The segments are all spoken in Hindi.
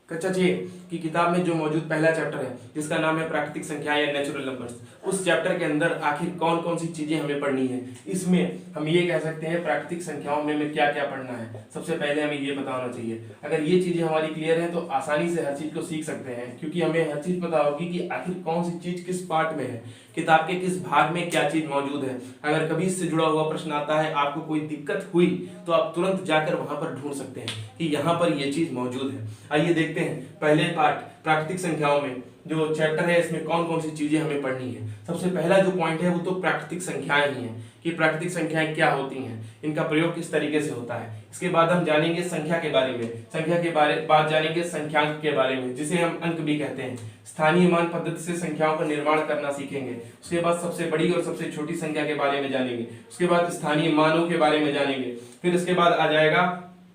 कक्षा 6 की किताब में जो मौजूद पहला चैप्टर है जिसका नाम है प्राकृतिक संख्याएं या नेचुरल नंबर्स, उस चैप्टर के अंदर आखिर कौन कौन सी चीजें हमें पढ़नी है। इसमें हम ये कह सकते हैं प्राकृतिक संख्याओं में हमें क्या क्या पढ़ना है। सबसे पहले हमें ये पता होना चाहिए। अगर ये चीजें हमारी क्लियर है तो आसानी से हर चीज को सीख सकते हैं, क्योंकि हमें हर चीज पता होगी कि आखिर कौन सी चीज किस पार्ट में है, किताब के किस भाग में क्या चीज मौजूद है। अगर कभी इससे जुड़ा हुआ प्रश्न आता है, आपको कोई दिक्कत हुई, तो आप तुरंत जाकर वहां पर ढूंढ सकते हैं कि यहाँ पर ये चीज मौजूद है। आइए देखते हैं पहले पार्ट प्राकृतिक संख्याओं में जो चैप्टर है इसमें कौन कौन सी चीजें हमें पढ़नी है। सबसे पहला जो पॉइंट है वो तो प्राकृतिक संख्याएं ही हैं कि प्राकृतिक संख्याएं क्या होती हैं, इनका प्रयोग किस तरीके से होता है। इसके बाद हम जानेंगे संख्या के बारे में, संख्या के बाद जानेंगे संख्यांक के बारे में, जिसे हम अंक भी कहते हैं। स्थानीय मान पद्धति से संख्याओं का निर्माण करना सीखेंगे। उसके बाद सबसे बड़ी और सबसे छोटी संख्या के बारे में जानेंगे। उसके बाद स्थानीय मानों के बारे में जानेंगे। फिर इसके बाद आ जाएगा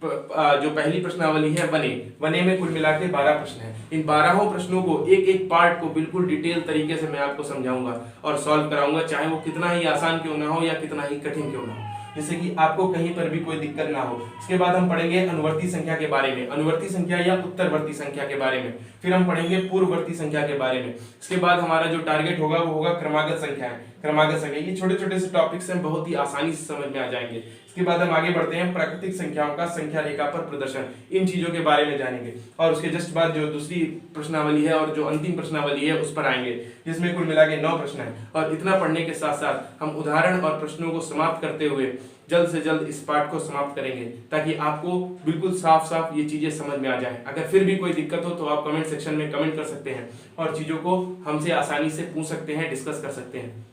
जो पहली प्रश्नावली है वने। वने में कुल मिला के 12 प्रश्न हैं। इन 12 प्रश्नों को एक एक पार्ट को बिल्कुल डिटेल तरीके से मैं आपको समझाऊंगा और सॉल्व कराऊंगा, चाहे वो कितना ही आसान क्यों ना हो या कितना ही कठिन क्यों ना हो, जिससे कि आपको कहीं पर भी कोई दिक्कत ना हो। इसके बाद हम पढ़ेंगे अनुवर्ती संख्या के बारे में, अनुवर्ती संख्या या उत्तरवर्ती संख्या के बारे में। फिर हम पढ़ेंगे पूर्ववर्ती संख्या के बारे में। इसके बाद हमारा जो टारगेट होगा वो होगा क्रमागत संख्याएं। क्रमागत संख्या ये छोटे छोटे से टॉपिक्स हैं, बहुत ही आसानी से समझ में आ जाएंगे। इसके बाद हम आगे बढ़ते हैं प्राकृतिक संख्याओं का संख्या रेखा पर प्रदर्शन, इन चीजों के बारे में जानेंगे। और उसके जस्ट बाद जो दूसरी प्रश्नावली है और जो अंतिम प्रश्नावली है उस पर आएंगे, जिसमें कुल मिला के 9 प्रश्न हैं। और इतना पढ़ने के साथ साथ हम उदाहरण और प्रश्नों को समाप्त करते हुए जल्द से जल्द इस पाठ को समाप्त करेंगे, ताकि आपको बिल्कुल साफ साफ ये चीजें समझ में आ जाए। अगर फिर भी कोई दिक्कत हो तो आप कमेंट सेक्शन में कमेंट कर सकते हैं और चीजों को हमसे आसानी से पूछ सकते हैं, डिस्कस कर सकते हैं।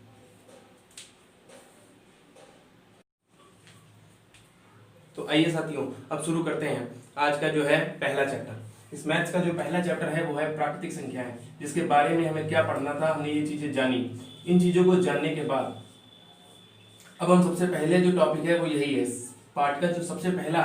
तो आइए साथियों, अब शुरू करते हैं आज का जो है पहला चैप्टर। इस मैथ्स का जो पहला चैप्टर है वो है प्राकृतिक संख्याएं, जिसके बारे में हमें क्या पढ़ना था, हमने ये चीजें जानी। इन चीजों को जानने के बाद अब हम सबसे पहले जो टॉपिक है वो यही है। पार्ट का जो सबसे पहला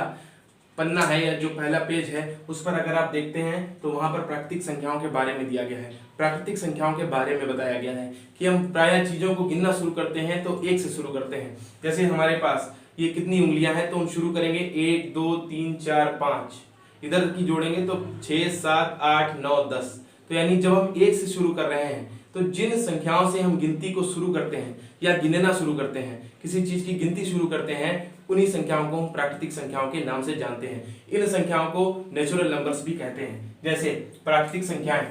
पन्ना है या जो पहला पेज है उस पर अगर आप देखते हैं तो वहां पर प्राकृतिक संख्याओं के बारे में दिया गया है। प्राकृतिक संख्याओं के बारे में बताया गया है कि हम प्रायः चीजों को गिनना शुरू करते हैं तो 1 से शुरू करते हैं। जैसे हमारे पास ये कितनी उंगलियां हैं तो हम शुरू करेंगे 1 2 3 4 5, इधर की जोड़ेंगे तो 6 7 8 9 10। तो यानी जब हम 1 से शुरू कर रहे हैं तो जिन संख्याओं से हम गिनती को शुरू करते हैं या गिनना शुरू करते हैं, किसी चीज की गिनती शुरू करते हैं, उन्हीं संख्याओं को हम प्राकृतिक संख्याओं के नाम से जानते हैं। इन संख्याओं को नेचुरल नंबर्स भी कहते हैं। जैसे प्राकृतिक संख्याएं,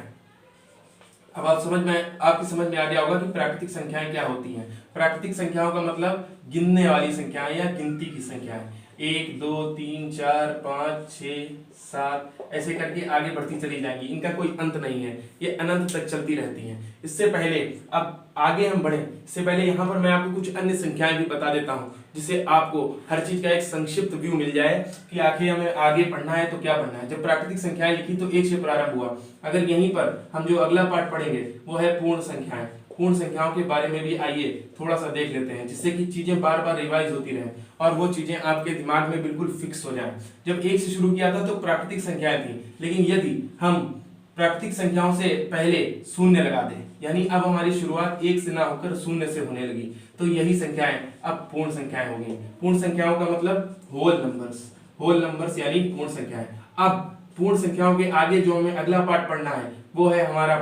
अब आपकी समझ में आ गया होगा कि प्राकृतिक संख्याएं क्या होती हैं। प्राकृतिक संख्याओं का मतलब गिनने वाली संख्याएं या गिनती की संख्याएं। 1 2 3 4 5 6 7 ऐसे करके आगे बढ़ती चली जाएंगी, इनका कोई अंत नहीं है, ये अनंत तक चलती रहती हैं। इससे पहले अब आगे हम बढ़े, इससे पहले यहाँ पर मैं आपको कुछ अन्य संख्याएं भी बता देता हूँ, जिससे आपको हर चीज का एक संक्षिप्त व्यू मिल जाए कि आखिर हमें आगे पढ़ना है तो क्या पढ़ना है। जब प्राकृतिक संख्याएं लिखी तो 1 से प्रारंभ हुआ। अगर यहीं पर हम जो अगला पार्ट पढ़ेंगे वो है पूर्ण संख्याएं। पूर्ण संख्याओं के बारे में भी आइए थोड़ा सा देख लेते हैं, जिससे कि चीजें बार बार रिवाइज होती रहें और वो चीजें आपके दिमाग में बिल्कुल फिक्स हो जाएं। जब 1 से शुरू किया था तो प्राकृतिक संख्याएं थी, लेकिन यदि हम प्राकृतिक संख्याओं से पहले शून्य लगा दें, यानी अब हमारी शुरुआत 1 से ना होकर शून्य से होने लगी, तो यही संख्याएं अब पूर्ण संख्याएं हो गई। पूर्ण संख्याओं का मतलब होल नंबर्स यानी पूर्ण संख्याएं। अब पूर्ण संख्याओं के आगे जो हमें अगला पार्ट पढ़ना है वो है हमारा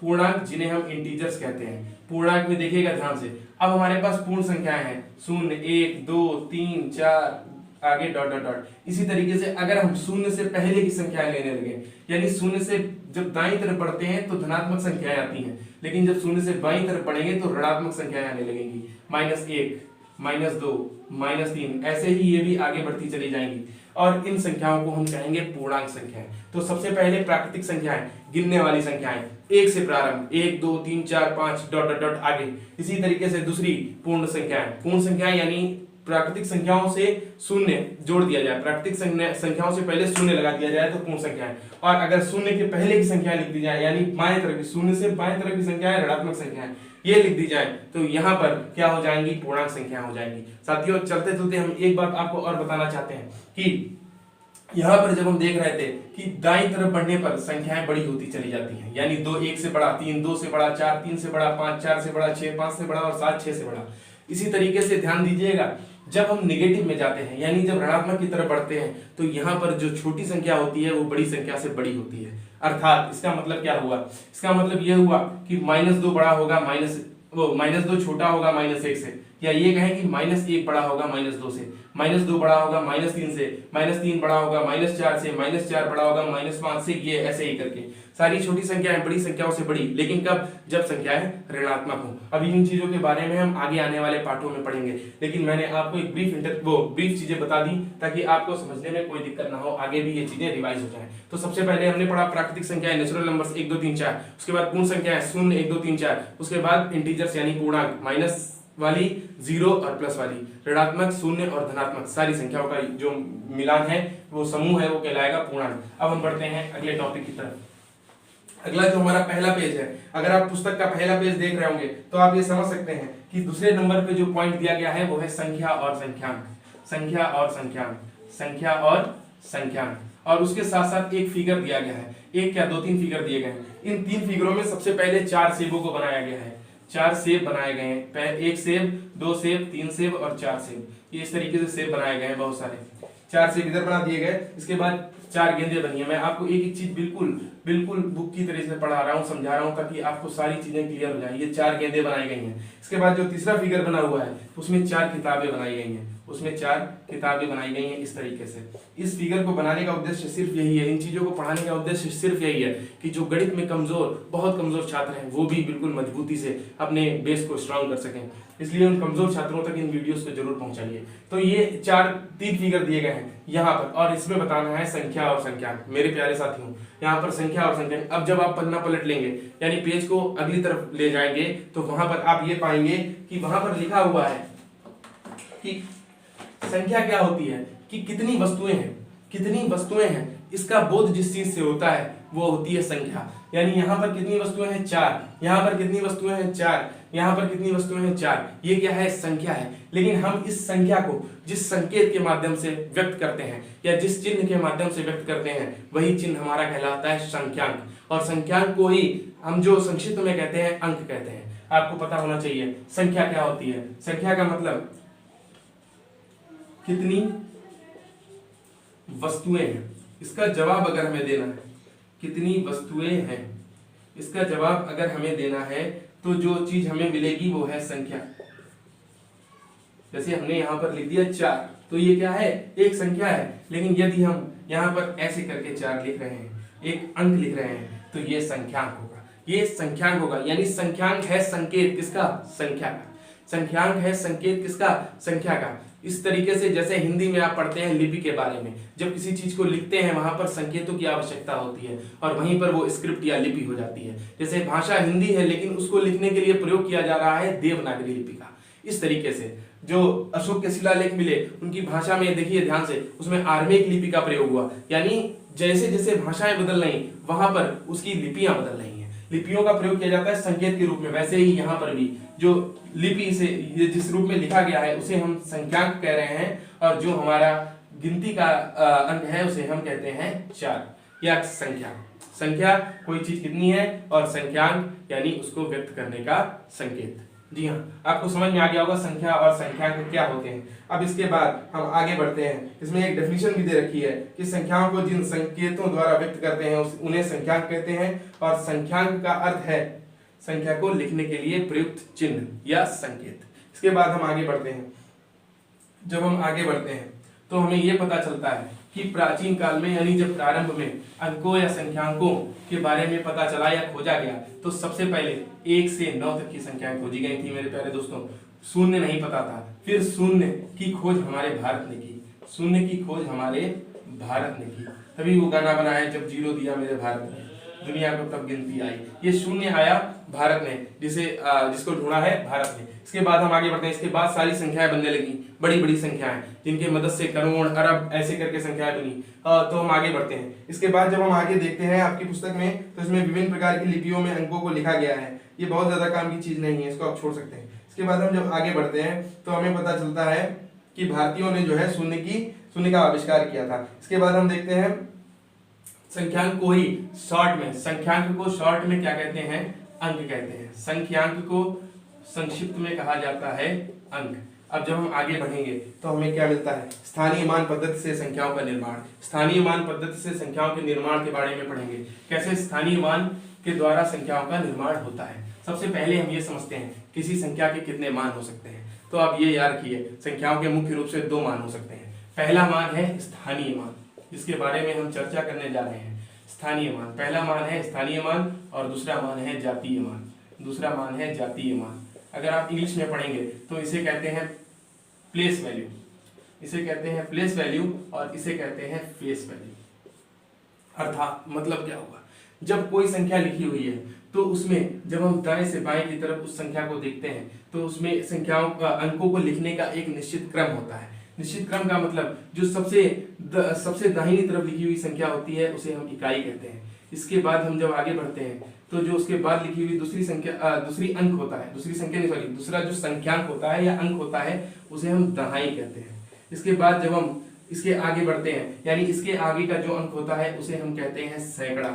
पूर्णांक, जिन्हें हम इंटीजर्स कहते हैं। पूर्णांक में देखिएगा ध्यान से, अब हमारे पास पूर्ण संख्याएं हैं 0 1 2 3 4 आगे डॉट डॉट डॉट। इसी तरीके से अगर हम 0 से पहले की संख्याएं लेने लगे, यानी 0 से जब दाईं तरफ बढ़ते हैं तो धनात्मक संख्याएं आती हैं, लेकिन जब 0 से बाईं तरफ बढ़ेंगे तो ऋणात्मक संख्याएं आने लगेंगी। -1 -2 -3 ऐसे ही ये भी आगे बढ़ती चली जाएंगी और इन संख्याओं को हम कहेंगे पूर्णांक संख्याएं। तो सबसे पहले प्राकृतिक संख्याएं, गिनने वाली संख्याएं, 1 से प्रारंभ, 1 2 3 4 5 डॉट डॉट डॉट आगे। इसी तरीके से दूसरी पूर्ण संख्याएं यानी प्राकृतिक संख्याओं से शून्य जोड़ दिया जाए, प्राकृतिक संख्याओं से पहले शून्य लगा दिया जाए तो पूर्ण संख्याएं। और अगर शून्य के पहले की संख्या लिख दी जाए, यानी बाएं तरफ की, शून्य से बाएं तरफ की संख्याएं ऋणात्मक संख्याएं, ये लिख दी जाए तो यहाँ पर क्या हो जाएंगी, पूर्णांक संख्या हो जाएंगी। साथियों चलते चलते हम एक बात आपको और बताना चाहते हैं कि यहाँ पर जब हम देख रहे थे कि दाईं तरफ बढ़ने पर संख्याएं बड़ी होती चली जाती हैं, यानी 2 1 से बड़ा, 3 2 से बड़ा, 4 3 से बड़ा, 5 4 से बड़ा, 6 5 से बड़ा और 7 6 से बड़ा। इसी तरीके से ध्यान दीजिएगा, जब हम निगेटिव में जाते हैं यानी जब ऋणात्मक की तरफ बढ़ते हैं तो यहाँ पर जो छोटी संख्या होती है वो बड़ी संख्या से बड़ी होती है। अर्थात इसका मतलब क्या हुआ, इसका मतलब ये हुआ कि -2 बड़ा होगा -2 छोटा होगा -1 से, या ये कहें कि -1 बड़ा होगा -2 से, -2 बड़ा होगा -3 से, -3 बड़ा होगा -4 से, -4 बड़ा होगा -5 से, ये ऐसे ही करके सारी छोटी संख्याएं बड़ी संख्याओं से बड़ी, लेकिन कब, जब संख्याएं ऋणात्मक हो। अभी इन चीजों के बारे में हम आगे आने वाले पाठों में पढ़ेंगे, लेकिन मैंने आपको एक ब्रीफ चीजें बता दी ताकि आपको समझने में कोई दिक्कत ना हो, आगे भी ये चीजें रिवाइज हो जाए। तो सबसे पहले हमने पढ़ा प्राकृतिक संख्याएं, नेचुरल नंबर्स 1 2 3 4, उसके बाद पूर्ण संख्याएं 0 1 2 3 4, उसके बाद इंटीजर्स यानी पूर्णांक, माइनस वाली, 0 और प्लस वाली, ऋणात्मक, शून्य और धनात्मक सारी संख्याओं का जो मिलान है, वो समूह है, वो कहलाएगा पूर्णांक। अब हम बढ़ते हैं अगले टॉपिक की तरफ। अगला जो हमारा पहला पेज है, अगर आप पुस्तक का पहला पेज देख रहे होंगे तो आप ये समझ सकते हैं कि दूसरे नंबर पे जो पॉइंट दिया गया है वो है संख्या और संख्यांक, संख्या और संख्यांक, संख्या और संख्यांक, और उसके साथ साथ एक फिगर दिया गया है, एक क्या 2 3 फिगर दिए गए हैं। इन 3 फिगरों में सबसे पहले 4 सेबों को बनाया गया है, 4 सेब बनाए गए हैं, 1 सेब, 2 सेब, 3 सेब और 4 सेब, ये इस तरीके से सेब बनाए गए हैं, बहुत सारे 4 सेब इधर बना दिए गए। इसके बाद 4 गेंदें बनी है। मैं आपको एक एक चीज बिल्कुल बुक की तरह से पढ़ा रहा हूँ, समझा रहा हूँ ताकि आपको सारी चीजें क्लियर हो जाए। ये 4 गेंदें बनाई गई हैं। इसके बाद जो तीसरा फिगर बना हुआ है उसमें 4 किताबें बनाई गई हैं, उसमें 4 किताबें बनाई गई हैं इस तरीके से। इस फिगर को बनाने का उद्देश्य सिर्फ यही है, इन चीजों को पढ़ाने का उद्देश्य सिर्फ यही है कि जो गणित में कमजोर, बहुत कमजोर छात्र हैं वो भी बिल्कुल मजबूती से अपने बेस को स्ट्रांग कर सकें, इसलिए उन कमजोर छात्रों तक इन वीडियोस को जरूर पहुंचाइए। तो ये 3 फिगर दिए गए हैं यहाँ पर, और इसमें बताना है संख्या और संख्यांक। मेरे प्यारे साथियों, यहाँ पर संख्या और संख्यांक। अब जब आप पन्ना पलट लेंगे यानी पेज को अगली तरफ ले जाएंगे तो वहां पर आप ये पाएंगे कि वहां पर लिखा हुआ है कि संख्या क्या होती है, कि कितनी वस्तुएं हैं, कितनी वस्तुएं हैं, इसका बोध जिस चीज से होता है वो होती है संख्या। यानी यहाँ पर कितनी वस्तुएं हैं 4, यहाँ पर कितनी वस्तुएं हैं 4, यहाँ पर कितनी वस्तुएं हैं 4, ये क्या है, संख्या है। लेकिन हम इस संख्या को जिस संकेत के माध्यम से व्यक्त करते हैं या जिस चिन्ह के माध्यम से व्यक्त करते हैं वही चिन्ह हमारा कहलाता है संख्यांक, और संख्यांक को ही हम जो संक्षिप्त में कहते हैं अंक कहते हैं। आपको पता होना चाहिए संख्या क्या होती है। संख्या का मतलब कितनी वस्तुएं हैं, इसका जवाब अगर हमें देना है कितनी वस्तुएं हैं, इसका जवाब अगर हमें देना है तो जो चीज हमें मिलेगी वो है संख्या। जैसे हमने यहां पर लिख दिया 4, तो ये क्या है, एक संख्या है। लेकिन यदि हम यहां पर ऐसे करके 4 लिख रहे हैं, एक अंक लिख रहे हैं, तो ये संख्यांक होगा, ये संख्यांक होगा। यानी संख्यांक है संकेत किसका, संख्या का। संख्यांक है संकेत किसका, संख्या का। इस तरीके से जैसे हिंदी में आप पढ़ते हैं लिपि के बारे में, जब किसी चीज को लिखते हैं वहां पर संकेतों की आवश्यकता होती है और वहीं पर वो स्क्रिप्ट या लिपि हो जाती है। जैसे भाषा हिंदी है लेकिन उसको लिखने के लिए प्रयोग किया जा रहा है देवनागरी लिपि का। इस तरीके से जो अशोक के शिलालेख मिले उनकी भाषा में देखिए ध्यान से, उसमें आर्मेक लिपि का प्रयोग हुआ। यानी जैसे जैसे भाषाएं बदल रही वहां पर उसकी लिपियां बदल रही हैं, लिपियों का प्रयोग किया जाता है संकेत के रूप में। वैसे ही यहाँ पर भी जो लिपि से ये जिस रूप में लिखा गया है उसे हम संख्यांक कह रहे हैं, और जो हमारा गिनती का अंक है उसे हम कहते हैं 4 या संख्या। संख्या कोई चीज कितनी है, और संख्यांक यानी उसको व्यक्त करने का संकेत। जी हाँ, आपको समझ में आ गया होगा संख्या और संख्यांक क्या होते हैं। अब इसके बाद हम आगे बढ़ते हैं। इसमें एक डेफिनेशन भी दे रखी है कि संख्याओं को जिन संकेतों द्वारा व्यक्त करते हैं उन्हें संख्यांक कहते हैं, और संख्यांक का अर्थ है संख्या को लिखने के लिए प्रयुक्त चिन्ह या संकेत। इसके बाद हम आगे बढ़ते हैं। जब हम आगे बढ़ते हैं तो हमें यह पता चलता है कि प्राचीन काल में यानी जब प्रारंभ में अंकों या संख्यांकों के बारे में पता चला या खोजा गया तो सबसे पहले 1 से 9 तक की संख्याएं खोजी गई थी मेरे प्यारे दोस्तों। शून्य नहीं पता था, फिर शून्य की खोज हमारे भारत ने की, शून्य की खोज हमारे भारत ने की। तभी वो गाना बना है जब 0 दिया मेरे भारत ने, दुनिया को तब गिनती आई। ये शून्य आया भारत ने, जिसको ढूंढा है भारत ने। इसके बाद हम आगे बढ़ते हैं। इसके बाद सारी संख्याएं बनने लगी, बड़ी बड़ी संख्याएं जिनके मदद से करोड़ अरब ऐसे करके संख्याएं बनी। तो हम आगे बढ़ते हैं। इसके बाद जब हम आगे देखते हैं आपकी पुस्तक में तो इसमें विभिन्न प्रकार की लिपियों में अंकों को लिखा गया है। ये बहुत ज्यादा काम की चीज नहीं है, इसको आप छोड़ सकते हैं। इसके बाद हम जब आगे बढ़ते हैं तो हमें पता चलता है कि भारतीयों ने जो है शून्य का आविष्कार किया था। इसके बाद हम देखते हैं संख्यांक को ही शॉर्ट में, संख्यांक को शॉर्ट में क्या कहते हैं, अंक कहते हैं। संख्यांक को संक्षिप्त में कहा जाता है अंक। अब जब हम आगे बढ़ेंगे तो हमें क्या मिलता है, स्थानीय मान पद्धति से संख्याओं का निर्माण। स्थानीय मान पद्धति से संख्याओं के निर्माण के बारे में पढ़ेंगे, कैसे स्थानीय मान के द्वारा संख्याओं का निर्माण होता है। सबसे पहले हम ये समझते हैं किसी संख्या के कितने मान हो सकते हैं। तो आप ये याद रखिए, संख्याओं के मुख्य रूप से दो मान हो सकते हैं। पहला मान है स्थानीय मान, जिसके बारे में हम चर्चा करने जा रहे हैं। स्थानीय मान, पहला मान है स्थानीय मान और दूसरा मान है जातीय मान। दूसरा मान है जातीय मान। अगर आप इंग्लिश में पढ़ेंगे तो इसे कहते हैं प्लेस वैल्यू, इसे कहते हैं प्लेस वैल्यू और इसे कहते हैं फेस वैल्यू। अर्थात मतलब क्या होगा, जब कोई संख्या लिखी हुई है तो उसमें जब हम दाएं से बाएं की तरफ उस संख्या को देखते हैं तो उसमें संख्याओं का अंकों को लिखने का एक निश्चित क्रम होता है। निश्चित क्रम का मतलब जो सबसे दाहिनी तरफ लिखी हुई संख्या होती है उसे हम इकाई कहते हैं। इसके बाद हम जब आगे बढ़ते हैं तो जो उसके बाद लिखी हुई दूसरी अंक होता है, दूसरी संख्या नहीं सॉरी दूसरा जो संख्यांक होता है या अंक होता है उसे हम दहाई कहते हैं। इसके बाद जब हम इसके आगे बढ़ते हैं यानी इसके आगे का जो अंक होता है उसे हम कहते हैं सैकड़ा।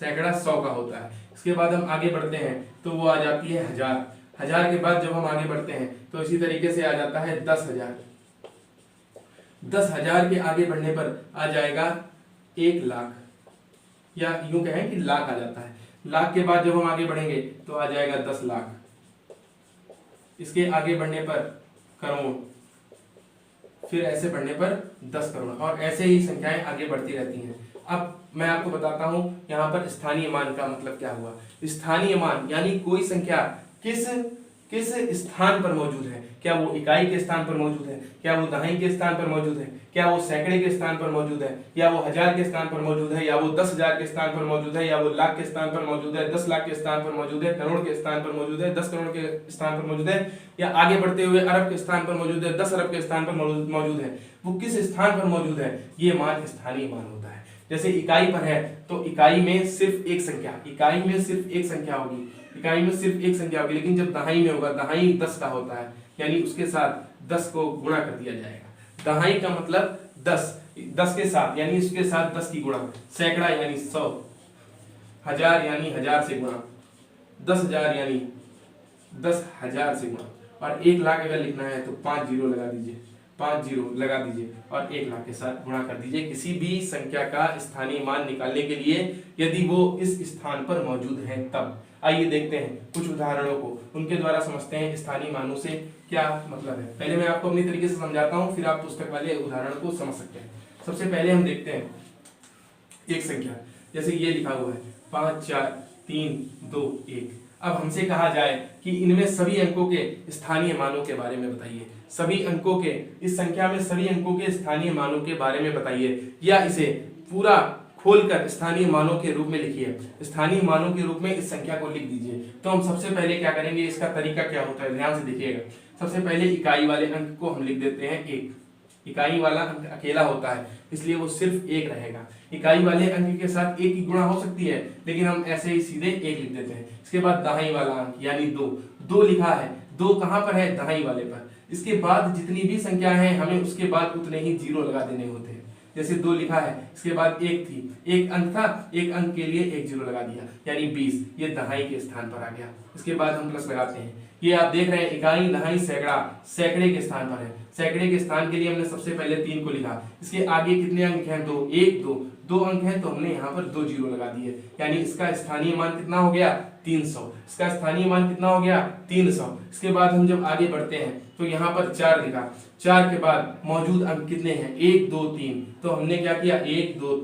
सैकड़ा 100 का होता है। इसके बाद हम आगे बढ़ते हैं तो वो आ जाती है हजार। हजार के बाद जब हम आगे बढ़ते हैं तो इसी तरीके से आ जाता है 10,000। 10,000 के आगे बढ़ने पर आ जाएगा 1 लाख, या यूं कहें कि लाख आ जाता है। लाख के बाद जब हम आगे बढ़ेंगे तो आ जाएगा 10 लाख। इसके आगे बढ़ने पर करोड़, फिर ऐसे बढ़ने पर 10 करोड़ और ऐसे ही संख्याएं आगे बढ़ती रहती हैं। अब मैं आपको बताता हूं यहाँ पर स्थानीय मान का मतलब क्या हुआ। स्थानीय मान यानी कोई संख्या किस स्थान पर मौजूद है। क्या वो इकाई के स्थान पर मौजूद है, क्या वो दहाई के स्थान पर मौजूद है, क्या वो सैकड़े के स्थान पर मौजूद है, या वो 1000 के स्थान पर मौजूद है, या वो 10,000 के स्थान पर मौजूद है, या वो लाख के स्थान पर मौजूद है, 10 लाख के स्थान पर मौजूद है, करोड़ के स्थान पर मौजूद है, 10 करोड़ के स्थान पर मौजूद है, या आगे बढ़ते हुए अरब के स्थान पर मौजूद है, 10 अरब के स्थान पर मौजूद है। वो किस स्थान पर मौजूद है, ये मान स्थानीय मान होता है। जैसे इकाई पर है तो इकाई में सिर्फ एक संख्या, इकाई में सिर्फ एक संख्या होगी, इकाई में सिर्फ एक संख्या होगी। लेकिन जब दहाई में होगा, दहाई 10 का होता है यानी उसके साथ 10 को गुणा कर दिया जाएगा। दहाई का मतलब 10 के साथ यानी उसके साथ 10 की गुणा। सैकड़ा यानी 100, हजार यानी 1000 से गुणा, 10,000 यानी 10,000 से गुणा और 1 लाख अगर लिखना है तो 5 जीरो लगा दीजिए, 5 जीरो लगा दीजिए और 1 लाख के साथ गुणा कर दीजिए किसी भी संख्या का स्थानीय मान निकालने के लिए, यदि वो इस स्थान पर मौजूद है तब। आइए देखते हैं कुछ उदाहरणों को, उनके द्वारा समझते हैं स्थानीय मानों से क्या मतलब है। पहले मैं आपको अपनी तरीके से समझाता हूं, फिर आप पुस्तक वाले उदाहरण को समझ सकते हैं। सबसे पहले हम देखते हैं एक संख्या, जैसे ये लिखा हुआ है 5 4 3 2 1। अब हमसे कहा जाए कि इनमें सभी अंकों के स्थानीय मानों के बारे में बताइए। सभी अंकों के, इस संख्या में सभी अंकों के स्थानीय मानों के बारे में बताइए, या इसे पूरा खोलकर स्थानीय मानों के रूप में लिखिए। स्थानीय मानों के रूप में इस संख्या को लिख दीजिए। तो हम सबसे पहले क्या करेंगे, इसका तरीका क्या होता है ध्यान से देखिएगा। सबसे पहले इकाई वाले अंक को हम लिख देते हैं 1। इकाई वाला अंक अकेला होता है इसलिए वो सिर्फ 1 रहेगा। इकाई वाले अंक के साथ 1 की गुणा हो सकती है लेकिन हम ऐसे ही सीधे 1 लिख देते हैं। इसके बाद दहाई वाला अंक यानी 2 लिखा है, 2 कहां पर है, दहाई वाले पर। इसके बाद जितनी भी संख्या है हमें उसके बाद उतने ही जीरो लगा देने होते हैं। जैसे 2 लिखा है, इसके बाद 1 थी, 1 अंक था, 1 अंक के लिए 1 जीरो लगा दिया यानी 20, ये दहाई के स्थान पर आ गया। इसके बाद हम प्लस लगाते हैं। ये आप देख रहे हैं इकाई, दहाई, सैकड़ा सैकड़े के स्थान पर है। सैकड़े के स्थान के लिए हमने सबसे पहले 3 को लिखा। इसके आगे कितने अंक हैं, 2, 1 2 अंक हैं तो हमने यहाँ पर 2 जीरो लगा दिए यानी इसका स्थानीय मान कितना हो गया, 300। इसका स्थानीय मान कितना हो गया, 300। इसके बाद हम जब आगे बढ़ते हैं तो यहाँ पर 4 लिखा। 4 के बाद मौजूद अंक कितने हैं, 1 2 3, तो हमने क्या किया, 1 2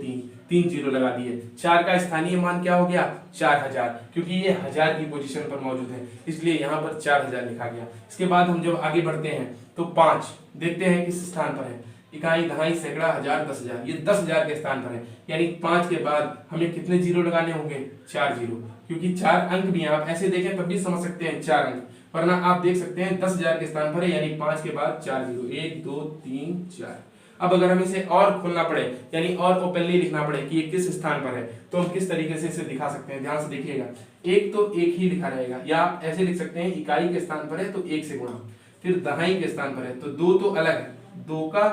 3 जीरो लगा दिए। 4 का स्थानीय मान क्या हो गया, 4000, क्योंकि ये 1000 की पोजीशन पर मौजूद है इसलिए यहाँ पर 4000 लिखा गया। इसके बाद हम जब आगे बढ़ते हैं तो 5 देखते हैं किस स्थान पर है, इकाई, दहाई, सैकड़ा, 1000, 10,000, ये 10,000 के स्थान पर है यानी 5 के बाद हमें कितने जीरो लगाने होंगे, 4 जीरो, क्योंकि 4 अंक भी आप ऐसे देखें तब भी समझ सकते हैं 4 अंक, वरना आप देख सकते हैं 10,000 के स्थान पर है यानी 5 के बाद 4 जीरो, 1 2 3 4। अब अगर हम इसे और खोलना पड़े यानी और ओपनली लिखना पड़े कि ये किस स्थान पर है तो हम किस तरीके से इसे दिखा सकते हैं, ध्यान से देखिएगा। 1 तो 1 ही लिखा रहेगा, या आप ऐसे लिख सकते हैं इकाई के स्थान पर है तो 1 से गुणा, फिर दहाई के स्थान पर है तो 2 तो अलग है, 2 का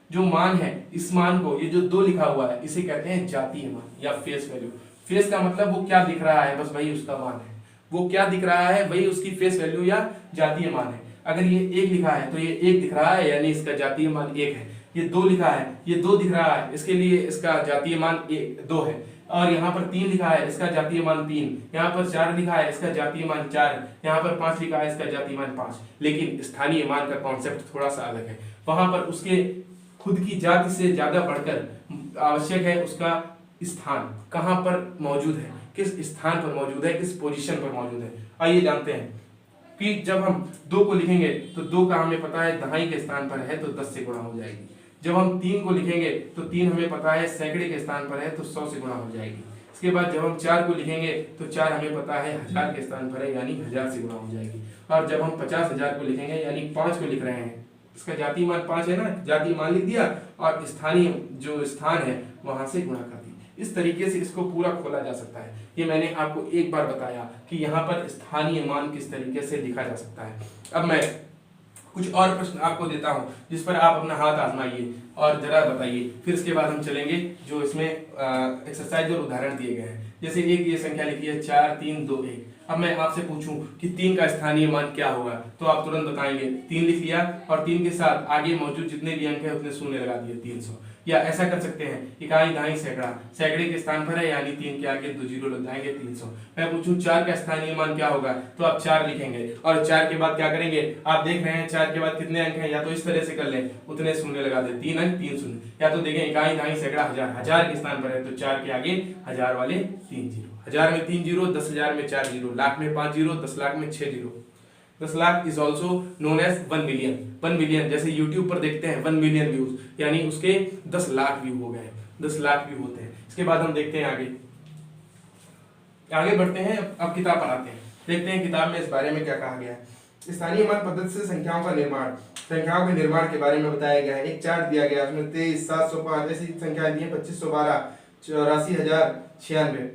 जो मान है, इस मान को, ये जो 2 लिखा हुआ है इसे कहते हैं जातीय मान या फेस वैल्यू। फेस का मतलब वो क्या दिख रहा है, बस वही उसका मान है, वो क्या दिख रहा है वही उसकी फेस वैल्यू या जातीय मान है। अगर ये 1 लिखा है तो ये 1 दिख रहा है, यानी इसका जातीय मान 1 है। ये 2 लिखा है, ये 2 दिख रहा है, इसके लिए इसका जातीय मान 2 है। और यहाँ पर 3 लिखा है, इसका जातीय मान 3। यहाँ पर 4 लिखा है, इसका जातीय मान 4। यहाँ पर 5 लिखा है, इसका जातीय मान 5। लेकिन स्थानीय मान का कॉन्सेप्ट थोड़ा सा अलग है। वहां पर उसके खुद की जाति से ज्यादा बढ़कर आवश्यक है उसका स्थान कहाँ पर मौजूद है, किस स्थान पर मौजूद है, किस पोजीशन पर मौजूद है। आइए जानते हैं कि जब हम 2 को लिखेंगे तो 2 का हमें पता है दहाई के स्थान पर है तो 10 से गुणा हो जाएगी। जब हम 3 को लिखेंगे तो 3 हमें पता है सैकड़े के स्थान पर है तो 100 से गुणा हो जाएगी। इसके बाद जब हम 4 को लिखेंगे तो 4 हमें पता है 1000 के स्थान पर है, यानी 1000 से गुणा हो जाएगी। और जब हम 50,000 को लिखेंगे, यानी 5 को लिख रहे हैं, इसका जातीय मान 5 है ना, जातीय मान लिख दिया और स्थानीय जो स्थान है वहां से गुणा कर दी। इस तरीके से इसको पूरा खोला जा सकता है। ये मैंने आपको एक बार बताया कि यहाँ पर स्थानीय मान किस तरीके से लिखा जा सकता है। अब मैं कुछ और प्रश्न आपको देता हूं जिस पर आप अपना हाथ आजमाइए और जरा बताइए। फिर इसके बाद हम चलेंगे जो इसमें एक्सरसाइज और उदाहरण दिए गए हैं। जैसे एक ये संख्या लिखी है 4 3 2 1। अब मैं आपसे पूछूं कि 3 का स्थानीय मान क्या होगा, तो आप तुरंत बताएंगे। 3 लिख लिया और 3 के साथ आगे मौजूद जितने भी अंक है उतने शून्य लगा दिए, 300। या ऐसा कर सकते हैं, इकाई दहाई सैकड़ा, सैकड़े के स्थान पर है यानी 3 के आगे 2 जीरो लग जाएंगे, 300। मैं पूछूं 4 का स्थानीय मान क्या होगा, तो आप 4 लिखेंगे और 4 के बाद क्या करेंगे, आप देख रहे हैं 4 के बाद कितने अंक हैं, या तो इस तरह से कर लें, उतने शून्य लगा दे, 3 अंक 3 शून्य। या तो देखें इकाई दहाई सैकड़ा हजार, 1000 के स्थान पर है तो 4 के आगे 1000 वाले 3 जीरो, 1000 में 3 जीरो, 10,000 में 4 जीरो, लाख में 5 जीरो, 10 लाख में 6 zero. 10 lakh is also known as 1 million. 1 million जैसे यूट्यूब पर देखते हैं 1 मिलियन व्यूज, यानी उसके 10 लाख व्यू हो गए, 10 लाख व्यू होते हैं। इसके बाद हम देखते हैं आगे बढ़ते हैं। अब किताब पर आते हैं, देखते हैं किताब में इस बारे में क्या कहा गया है। स्थानीय मान पद्धति से संख्याओं का निर्माण, संख्याओं के निर्माण के बारे में बताया गया है। एक चार्ट दिया गया है, उसमें 23, 705 ऐसी संख्याएं दी हैं, 2512, 84,096।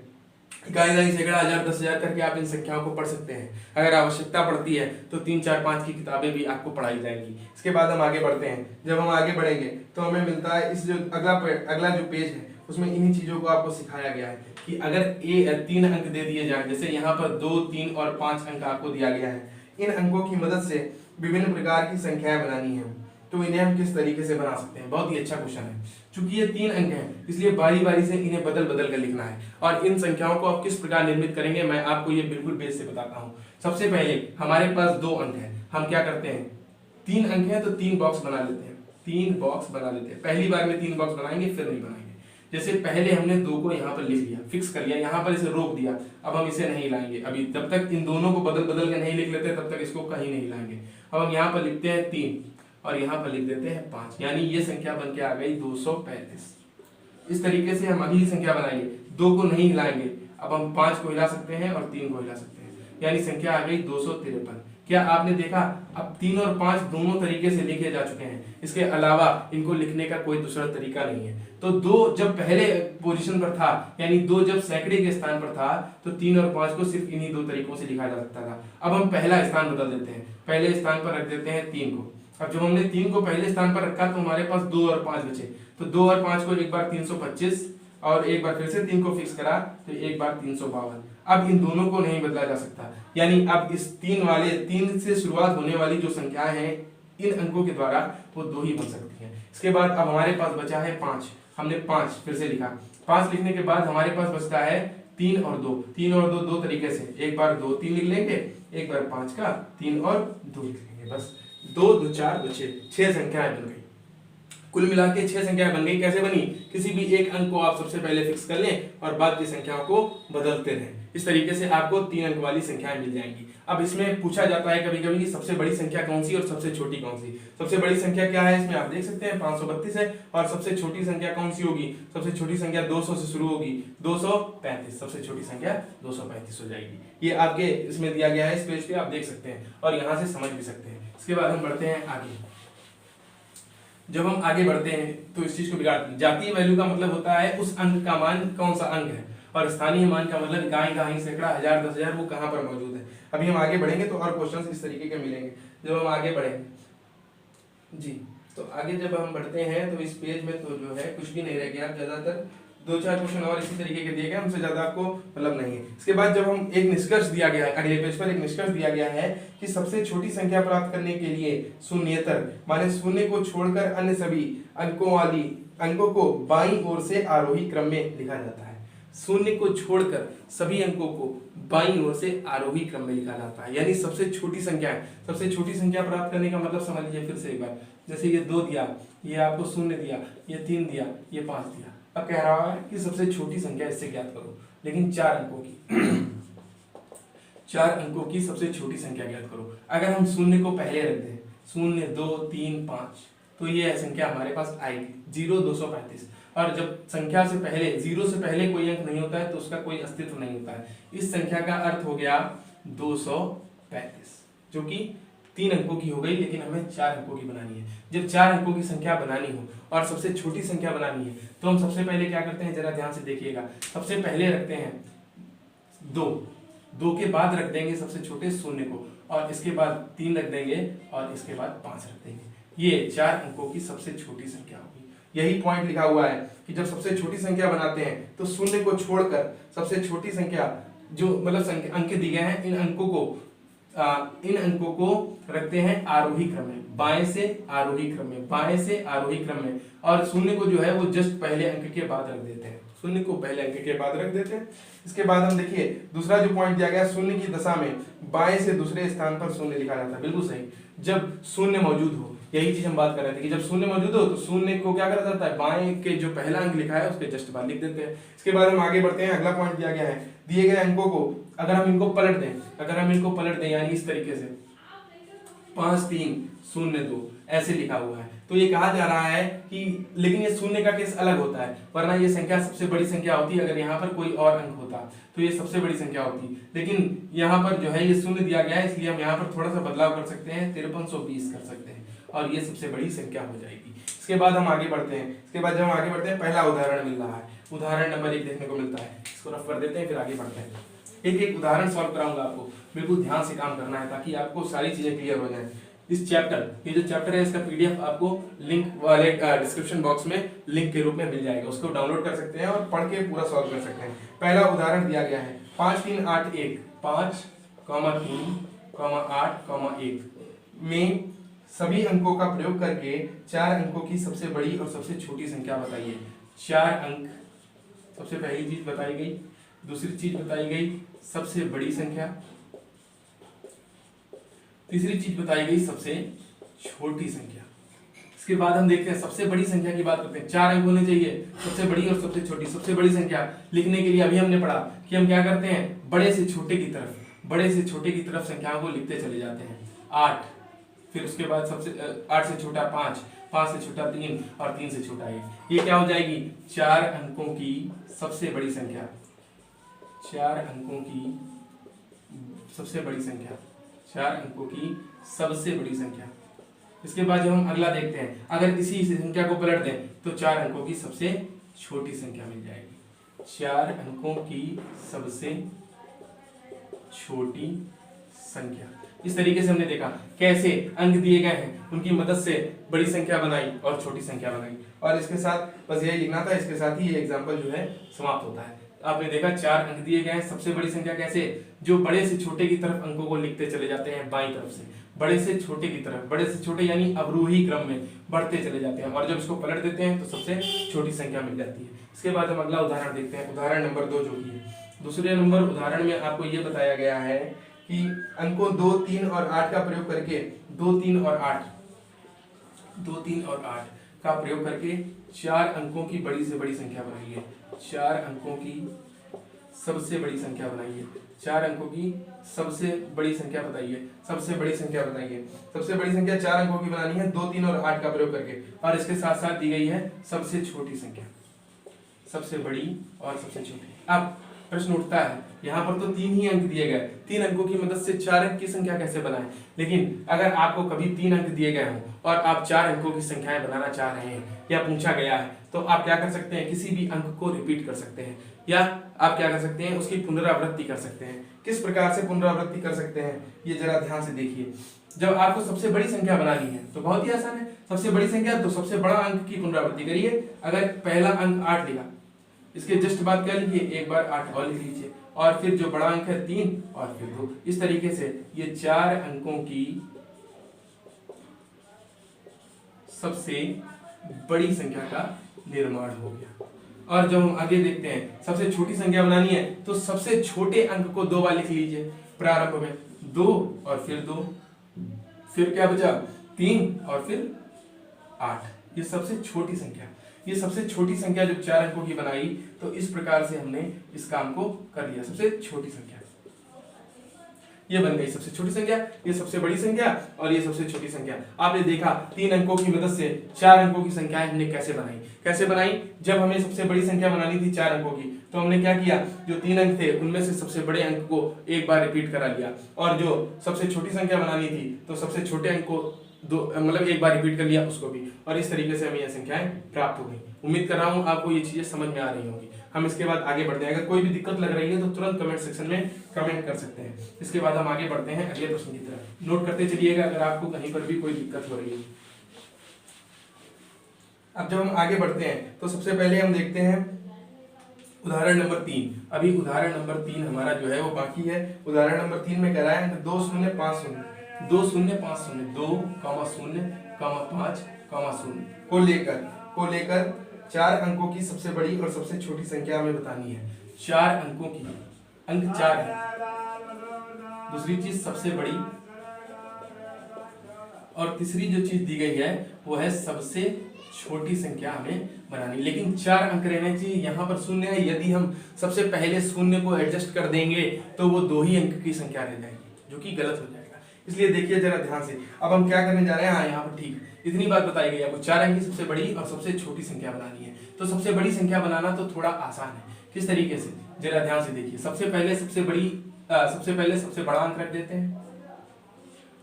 इकाई दहाई सैकड़ा, 1000, 10,000 करके आप इन संख्याओं को पढ़ सकते हैं। अगर आवश्यकता पड़ती है तो 3, 4, 5 की किताबें भी आपको पढ़ाई जाएंगी। इसके बाद हम आगे बढ़ते हैं। जब हम आगे बढ़ेंगे तो हमें मिलता है इस जो अगला जो पेज है उसमें इन्हीं चीजों को आपको सिखाया गया है कि अगर 3 अंक दे दिए जाए, जैसे यहाँ पर 2, 3 और 5 अंक आपको दिया गया है, इन अंकों की मदद से विभिन्न प्रकार की संख्याएं बनानी है, तो इन्हें हम किस तरीके से बना सकते हैं। बहुत ही अच्छा क्वेश्चन है। चूंकि ये 3 अंक हैं इसलिए बारी बारी से इन्हें बदल बदल कर लिखना है। और इन संख्याओं को आप किस प्रकार निर्मित करेंगे मैं आपको ये बिल्कुल बेस से बताता हूँ। सबसे पहले हमारे पास 2 अंक है, हम क्या करते हैं, 3 अंक है तो 3 बॉक्स बना लेते हैं, 3 बॉक्स बना लेते हैं। पहली बार में 3 बॉक्स बनाएंगे फिर नहीं बनाएंगे। जैसे पहले हमने 2 को यहाँ पर लिख लिया, फिक्स कर लिया, यहाँ पर इसे रोक दिया, अब हम इसे नहीं लाएंगे। अभी जब तक इन दोनों को बदल बदल के नहीं लिख लेते तब तक इसको कहीं नहीं लाएंगे। अब हम यहाँ पर लिखते हैं 3 और यहाँ पर लिख देते हैं 5, यानी ये संख्या बन के आ गई 235। इस तरीके से हम अगली संख्या बनाएंगे, 2 को नहीं हिलाएंगे, अब हम 5 को हिला सकते हैं और 3 को हिला सकते हैं, यानी संख्या आ गई 253। क्या आपने देखा, अब 3 और 5 दोनों तरीके से लिखे जा चुके हैं, इसके अलावा इनको लिखने का कोई दूसरा तरीका नहीं है। तो 2 जब पहले पोजीशन पर था, यानी 2 जब सैकड़े के स्थान पर था, तो 3 और 5 को सिर्फ इन्हीं 2 तरीकों से लिखा जा सकता था। अब हम पहला स्थान बदल देते हैं, पहले स्थान पर रख देते हैं 3 को। अब जब हमने 3 को पहले स्थान पर रखा तो हमारे पास 2 और 5 बचे, तो 2 और 5 को एक बार 325 और एक बार फिर से 3 को फिक्स करा तो एक बार 352। अब इन दोनों को नहीं बदला जा सकता, यानी अब इस 3 से शुरुआत होने वाली जो संख्याएं हैं इन अंकों के द्वारा वो 2 ही बन सकती हैं। इसके बाद अब हमारे पास बचा है 5, हमने 5 फिर से लिखा। 5 लिखने के बाद हमारे पास बचता है 3 और 2। 3 और 2 तरीके से, एक बार 2 3 लिख लेंगे, एक बार 5 का 3 और 2 लिख लेंगे, बस 2 2 4 2 6 संख्याएं बन गई। कुल मिला के 6 संख्याएं बन गई। कैसे बनी, किसी भी एक अंक को आप सबसे पहले फिक्स कर लें और बाकी संख्याओं को बदलते रहें। इस तरीके से आपको 3 अंक वाली संख्याएं मिल जाएंगी। अब इसमें पूछा जाता है कभी कभी कि सबसे बड़ी संख्या कौन सी और सबसे छोटी कौन सी। सबसे बड़ी संख्या क्या है, इसमें आप देख सकते हैं 532 है, और सबसे छोटी संख्या कौन सी होगी, सबसे छोटी संख्या 200 से शुरू होगी, 235। सबसे छोटी संख्या 235 हो जाएगी। ये आपके इसमें दिया गया है, इस पेज पे आप देख सकते हैं और यहाँ से समझ भी सकते हैं। इसके बाद हम बढ़ते हैं आगे। जब हम आगे बढ़ते हैं तो इस चीज को बिगाड़ते हैं। जातीय वैल्यू का मतलब होता है उस अंक का मान कौन सा अंक है, और स्थानीय मान का मतलब इकाई दहाई सैकड़ा 1000 10,000 वो कहाँ पर मौजूद है। अभी हम आगे बढ़ेंगे तो और क्वेश्चंस इस तरीके के मिलेंगे जब हम आगे बढ़ेंगे जी। तो आगे जब हम बढ़ते हैं तो इस पेज में तो जो है कुछ भी नहीं रह गया, ज्यादातर दो चार क्वेश्चन और इसी तरीके के दिए गए, हमसे ज्यादा आपको मतलब नहीं है। इसके बाद जब हम एक निष्कर्ष दिया गया है, अगले पेज पर एक निष्कर्ष दिया गया है कि सबसे छोटी संख्या प्राप्त करने के लिए शून्येतर माने शून्य को छोड़कर अन्य सभी अंकों को बाईं ओर से आरोही क्रम में लिखा जाता है। शून्य को छोड़कर सभी अंकों को बाईं ओर से आरोही क्रम में लिखा जाता है, यानी सबसे छोटी संख्या है। सबसे छोटी संख्या प्राप्त करने का मतलब समझ लीजिए फिर से एक बार, जैसे ये 2 दिया, ये आपको 0 दिया, ये 3 दिया, ये 5 दिया। अब कह रहा है कि सबसे छोटी संख्या इससे ज्ञात करो, लेकिन 4 अंकों की 4 अंकों की सबसे छोटी संख्या ज्ञात करो। अगर हम शून्य को पहले रख दें, 0 2 3 5, तो ये संख्या हमारे पास आएगी 0 235। और जब संख्या से पहले 0 से पहले कोई अंक नहीं होता है तो उसका कोई अस्तित्व नहीं होता है। इस संख्या का अर्थ हो गया 235, जो कि 3 अंकों की हो गई, लेकिन हमें 4 अंकों की बनानी है। जब 4 अंकों की संख्या बनानी हो और सबसे छोटी संख्या बनानी है तो हम सबसे पहले क्या करते हैं, जरा ध्यान से देखिएगा। सबसे पहले रखते हैं 2 के बाद रख देंगे सबसे छोटे 0 को, और इसके बाद 3 रख देंगे, और इसके बाद 5 रख देंगे। ये 4 अंकों की सबसे छोटी संख्या होगी। यही पॉइंट लिखा हुआ है कि जब सबसे छोटी संख्या बनाते हैं तो 0 को छोड़कर सबसे छोटी संख्या जो मतलब अंक दिए गए हैं, इन अंकों को रखते हैं आरोही क्रम में, बाएं से आरोही क्रम में, बाएं से आरोही क्रम में, और 0 को जो है वो जस्ट पहले अंक के बाद रख देते हैं। 0 को पहले अंक के बाद रख देते हैं। इसके बाद हम देखिए दूसरा जो पॉइंट दिया गया, 0 की दशा में बाएं से दूसरे स्थान पर 0 लिखा जाता है। बिल्कुल सही, जब 0 मौजूद हो, यही चीज हम बात कर रहे थे कि जब 0 मौजूद हो तो 0 को क्या करा जाता है, बाएं के जो पहला अंक लिखा है उसके जस्ट बाद लिख देते हैं। इसके बाद हम आगे बढ़ते हैं। अगला पॉइंट दिया गया है, दिए गए अंकों को अगर हम इनको पलट दें, यानी इस तरीके से 5 3 0 2 ऐसे लिखा हुआ है, तो ये कहा जा रहा है कि लेकिन ये 0 का केस अलग होता है, वरना ये संख्या सबसे बड़ी संख्या होती है। अगर यहाँ पर कोई और अंक होता तो ये सबसे बड़ी संख्या होती, लेकिन यहाँ पर जो है ये 0 दिया गया है, इसलिए हम यहाँ पर थोड़ा सा बदलाव कर सकते हैं, 5320 कर सकते हैं, और ये सबसे बड़ी संख्या हो जाएगी। इसके बाद हम आगे बढ़ते हैं। इसके बाद जब हम आगे बढ़ते हैं, पहला उदाहरण मिल रहा है, उदाहरण नंबर 1 देखने को मिलता है। इसको रफ कर देते हैं, फिर आगे बढ़ते हैं। एक उदाहरण सॉल्व कराऊंगा आपको, बिल्कुल ध्यान से काम करना है ताकि आपको सारी चीजें क्लियर हो जाए। इस चैप्टर, ये जो चैप्टर है इसका पीडीएफ आपको लिंक वाले डिस्क्रिप्शन बॉक्स में लिंक के रूप में मिल जाएगा, उसको डाउनलोड कर सकते हैं और पढ़ के पूरा सॉल्व कर सकते हैं। पहला उदाहरण दिया गया है 5 3 8 1, 5, 3, 8, 1 में सभी अंकों का प्रयोग करके 4 अंकों की सबसे बड़ी और सबसे छोटी संख्या बताइए। 4 अंक, सबसे पहली चीज बताई गई, दूसरी चीज बताई गई सबसे बड़ी संख्या, तीसरी चीज बताई गई सबसे छोटी संख्या। इसके बाद हम देखते हैं सबसे बड़ी संख्या की बात करते हैं। 4 अंक होने चाहिए, सबसे बड़ी और सबसे छोटी। सबसे बड़ी संख्या लिखने के लिए अभी हमने पढ़ा कि हम क्या करते हैं, बड़े से छोटे की तरफ संख्याओं को लिखते चले जाते हैं। 8, फिर उसके बाद सबसे 8 से छोटा 5, 5 से छोटा 3, और 3 से छोटा 1। ये क्या हो जाएगी, 4 अंकों की सबसे बड़ी संख्या, 4 अंकों की सबसे बड़ी संख्या, 4 अंकों की सबसे बड़ी संख्या। इसके बाद जब हम अगला देखते हैं, अगर इसी संख्या को पलट दें तो 4 अंकों की सबसे छोटी संख्या मिल जाएगी। 4 अंकों की सबसे छोटी संख्या। इस तरीके से हमने देखा कैसे अंक दिए गए हैं उनकी मदद से बड़ी संख्या बनाई और छोटी संख्या बनाई, और इसके साथ बस यही लिखना था। इसके साथ ही ये एग्जाम्पल जो है समाप्त होता है। आपने देखा 4 अंक दिए गए हैं, सबसे बड़ी संख्या कैसे, जो बड़े से छोटे की तरफ अंकों को लिखते चले जाते हैं बाईं तरफ से, बड़े से छोटे की तरफ, बड़े से छोटे यानी अवरोही क्रम में बढ़ते चले जाते हैं, और जब इसको पलट देते हैं तो सबसे छोटी संख्या मिल जाती है। इसके बाद हम अगला उदाहरण देखते हैं, उदाहरण नंबर 2 जो कि है। दूसरे नंबर उदाहरण में आपको ये बताया गया है कि अंकों 2 3 और 8 का प्रयोग करके 2 3 और 8 का प्रयोग करके 4 अंकों की बड़ी से बड़ी संख्या बनाइए। 4 अंकों की सबसे बड़ी संख्या बनाइए। 4 अंकों की सबसे बड़ी संख्या बताइए। सबसे बड़ी संख्या बताइए। सबसे बड़ी संख्या 4 अंकों की बनानी है 2 3 और 8 का प्रयोग करके, और इसके साथ साथ दी गई है सबसे छोटी संख्या, सबसे बड़ी और सबसे छोटी। अब प्रश्न उठता है, यहाँ पर तो 3 ही अंक दिए गए, 3 अंकों की मदद से 4 अंक की संख्या कैसे बनाएं। लेकिन अगर आपको कभी 3 अंक दिए गए हों और आप 4 अंकों की संख्याएं बनाना चाह रहे हैं या पूछा गया है, तो आप क्या कर सकते हैं, किसी भी अंक को रिपीट कर सकते हैं, या आप क्या कर सकते हैं, उसकी पुनरावृत्ति कर सकते हैं। किस प्रकार से पुनरावृत्ति कर सकते हैं, ये जरा ध्यान से देखिए। जब आपको सबसे बड़ी संख्या बनानी है तो बहुत ही आसान है। सबसे बड़ी संख्या तो सबसे बड़ा अंक की पुनरावृत्ति करिए। अगर पहला अंक 8 लिखा इसके जस्ट बाद क्या लिखिए, एक बार 8 और लिख लीजिए, और फिर जो बड़ा अंक है 3 और फिर 2। इस तरीके से ये 4 अंकों की सबसे बड़ी संख्या का निर्माण हो गया। और जब हम आगे देखते हैं सबसे छोटी संख्या बनानी है तो सबसे छोटे अंक को 2 बार लिख लीजिए। प्रारंभ में 2 और फिर 2, फिर क्या बचा 3 और फिर 8। ये सबसे छोटी संख्या, ये सबसे छोटी संख्या जब 4 अंकों की बनाई तो इस प्रकार से हमने इस काम को कर लिया। सबसे छोटी संख्या ये बन गई सबसे छोटी संख्या, ये सबसे बड़ी संख्या और ये सबसे छोटी संख्या। आपने देखा 3 अंकों की मदद से 4 अंकों की संख्याएं हमने कैसे बनाई। जब हमें सबसे बड़ी संख्या बनानी थी 4 अंकों की तो हमने क्या किया, जो 3 अंक थे उनमें से सबसे बड़े अंक को एक बार रिपीट करा लिया, और जो सबसे छोटी संख्या बनानी थी तो सबसे छोटे अंक को एक बार रिपीट कर लिया उसको भी, और इस तरीके से हमें यह संख्याएं प्राप्त हो गई। उम्मीद कर रहा हूं आपको ये चीजें समझ में आ रही होंगी। हम इसके बाद आगे बढ़ते हैं। अगर कोई भी दिक्कत लग रही है तो तुरंत कमेंट सेक्शन में कमेंट कर सकते हैं। इसके बाद हम आगे बढ़ते हैं अगले प्रश्न की तरफ। नोट करते चलिएगा अगर आपको कहीं पर भी कोई दिक्कत हो रही है। अब जब हम आगे बढ़ते हैं तो सबसे पहले हम देखते हैं उदाहरण नंबर 3। अभी उदाहरण नंबर 3 हमारा जो है वो बाकी है। उदाहरण नंबर 3 में कह रहा है 2050 2050 2,0,5,0 को लेकर 4 अंकों की सबसे बड़ी और सबसे छोटी संख्या हमें बतानी है। 4 अंकों की, अंक 4 है। दूसरी चीज सबसे बड़ी, और तीसरी जो चीज दी गई है वो है सबसे छोटी संख्या हमें बनानी। लेकिन 4 अंक रहने चाहिए, यहाँ पर शून्य है। यदि हम सबसे पहले शून्य को एडजस्ट कर देंगे तो वो 2 ही अंक की संख्या रह जाएगी, जो कि गलत हो जाएगा। इसलिए देखिए जरा ध्यान से। अब हम क्या करने जा रहे हैं, हाँ यहाँ पर ठीक इतनी बात बताई गई आपको। 4 अंक की सबसे बड़ी और सबसे छोटी संख्या बनानी है। तो सबसे बड़ी संख्या बनाना तो थोड़ा आसान है। किस तरीके से, जरा ध्यान से देखिए। सबसे पहले सबसे बड़ा अंक रख देते हैं,